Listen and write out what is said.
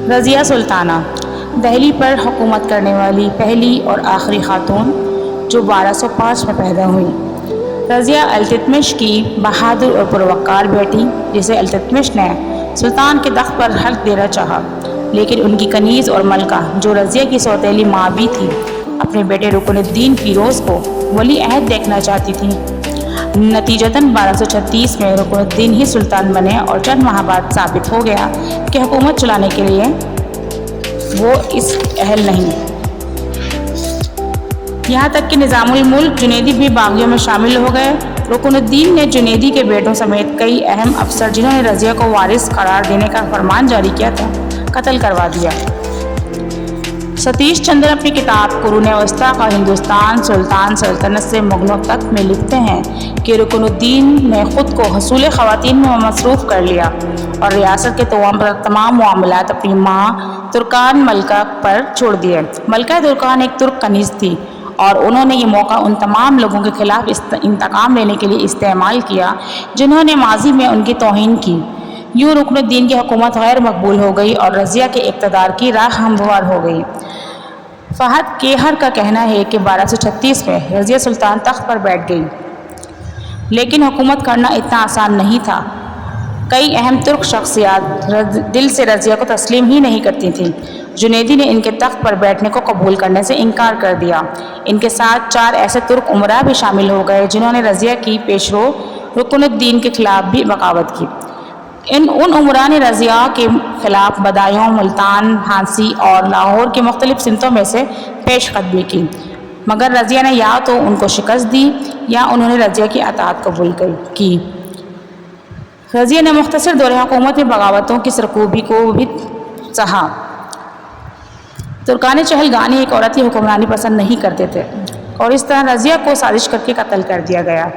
रज़िया सुल्ताना दहली पर हुकूमत करने वाली पहली और आखिरी खातून जो 1205 में पैदा हुई। रज़िया इल्तुतमिश की बहादुर और पुरवकार बेटी, जिसे इल्तुतमिश ने सुल्तान के तख्त पर हक देना चाहा, लेकिन उनकी कनीज़ और मलका, जो रज़िया की सौतेली माँ भी थी, अपने बेटे रुकनुद्दीन फ़िरोज़ को वली अहद देखना चाहती थी। नतीजतन 1236 में रुकनुद्दीन ही सुल्तान बने और चंद माह बाद साबित हो गया कि हुकूमत चलाने के लिए वो इस अहल नहीं। यहाँ तक कि निज़ामुल मुल्क जुनैदी भी बागियों में शामिल हो गए। रुकनुद्दीन ने जुनैदी के बेटों समेत कई अहम अफसर, जिन्होंने रज़िया को वारिस करार देने का फरमान जारी किया था, कत्ल करवा दिया। सतीश चंद्र अपनी किताब कुरून वस्ता का हिंदुस्तान सुल्तान सल्तनत से मुगलों तक में लिखते हैं कि रुकनुद्दीन ने ख़ुद को हसूल ख़वातीन में मसरूफ़ कर लिया और रियासत के तमाम मामलात अपनी माँ तुर्कान मलका पर छोड़ दिए। मलका तुर्कान एक तुर्क कनीज़ थी और उन्होंने ये मौका उन तमाम लोगों के ख़िलाफ़ इंतकाम लेने के लिए इस्तेमाल किया जिन्होंने माजी में उनकी तौहीन की। यूँ रुकनुद्दीन की हुकूमत गैर मकबूल हो गई और रज़िया के इक़्तिदार की राह हमवार हो गई। फ़हद केहर का कहना है कि 1236 में रज़िया सुल्तान तख्त पर बैठ गई, लेकिन हुकूमत करना इतना आसान नहीं था। कई अहम तुर्क शख्सियात दिल से रज़िया को तस्लीम ही नहीं करती थीं। जुनैदी ने इनके तख्त पर बैठने को कबूल करने से इनकार कर दिया। इनके साथ 4 ऐसे तुर्क उमरा भी शामिल हो गए जिन्होंने रज़िया की पेशरो रुकनुद्दीन के खिलाफ भी बगावत की। उन उमरा ने रज़िया के ख़िलाफ़ बदायूं, मुल्तान, झांसी और लाहौर की मुख्तलिफ़ सिमतों में से पेशकदमी की, मगर रज़िया ने या तो उनको शिकस्त दी या उन्होंने रज़िया की अताअत कबूल की। रज़िया ने मुख्तसर दौरे हुकूमत में बगावतों की सरकूबी को भी सहा। तुर्कान चहलगानी एक औरत की हुक्मरानी पसंद नहीं करते थे और इस तरह रज़िया को साजिश करके कत्ल कर दिया गया।